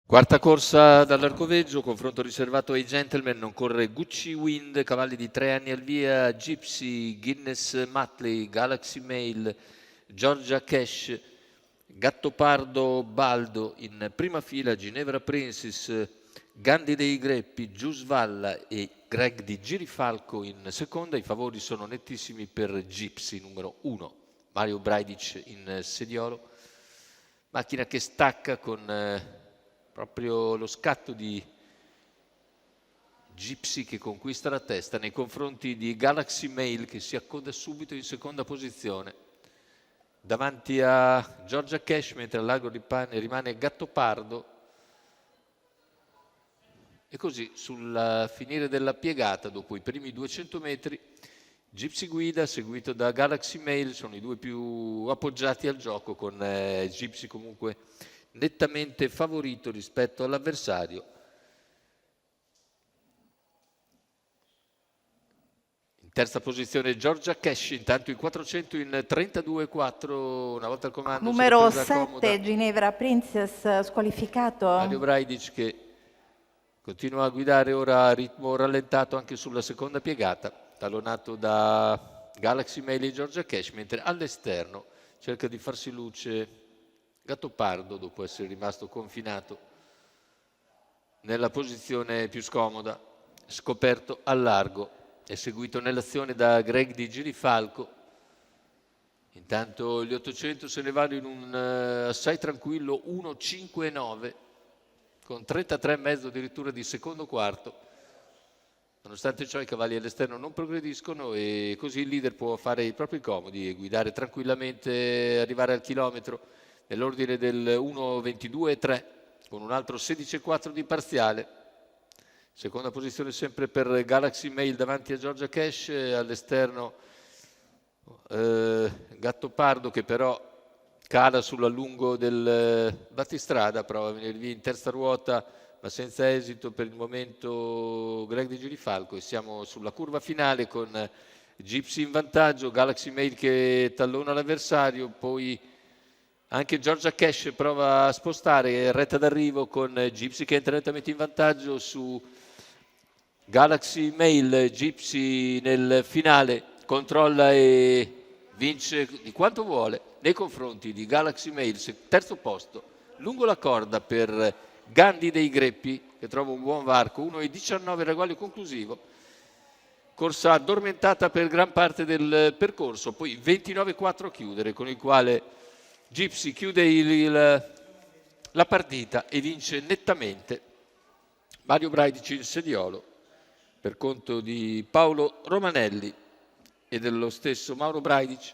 Quarta corsa dall'Arcoveggio, confronto riservato ai gentleman, non corre Gucci Wind, cavalli di 3 anni al via, Gypsy, Guinness Matley, Galaxy Mail, Georgia Cash, Gattopardo Baldo in prima fila, Ginevra Princess, Gandhi dei Greppi, Giusvalla e Greg di Girifalco in seconda. I favori sono nettissimi per Gypsy, numero 1, Mario Braidic in sediolo. Macchina che stacca con proprio lo scatto di Gypsy che conquista la testa nei confronti di Galaxy Mail che si accoda subito in seconda posizione. Davanti a Georgia Cash, mentre al largo rimane Gattopardo. E così sul finire della piegata, dopo i primi 200 metri, Gypsy guida, seguito da Galaxy Mail, sono i due più appoggiati al gioco, con Gypsy comunque nettamente favorito rispetto all'avversario. In terza posizione Georgia Cash, intanto in 400 in 32,4, una volta al comando. Numero 7 Ginevra Princess squalificato. Mario Braidic che continua a guidare ora a ritmo rallentato anche sulla seconda piegata, tallonato da Galaxy Mail e Georgia Cash, mentre all'esterno cerca di farsi luce Gattopardo dopo essere rimasto confinato nella posizione più scomoda, scoperto al largo e seguito nell'azione da Greg di Girifalco. Intanto gli 800 se ne vanno in un assai tranquillo 1,59 con 33,5 addirittura di secondo quarto. Nonostante ciò i cavalli all'esterno non progrediscono e così il leader può fare i propri comodi e guidare tranquillamente, arrivare al chilometro nell'ordine del 1,22,3 con un altro 16,4 di parziale. Seconda posizione sempre per Galaxy Mail davanti a Georgia Cash, all'esterno Gattopardo che però cala sull'allungo del battistrada, prova a venire via in terza ruota ma senza esito per il momento Greg di Girifalco, e siamo sulla curva finale con Gypsy in vantaggio, Galaxy Mail che tallona l'avversario, poi anche Georgia Cash prova a spostare, retta d'arrivo con Gypsy che entra nettamente in vantaggio su Galaxy Mail. Gypsy nel finale controlla e vince di quanto vuole nei confronti di Galaxy Mail, terzo posto lungo la corda per Gandhi dei Greppi che trova un buon varco, 1,19 ragguaglio conclusivo, corsa addormentata per gran parte del percorso, poi 29,4 a chiudere, con il quale Gypsy chiude la partita e vince nettamente. Mario Braidic in sediolo per conto di Paolo Romanelli e dello stesso Mauro Braidic.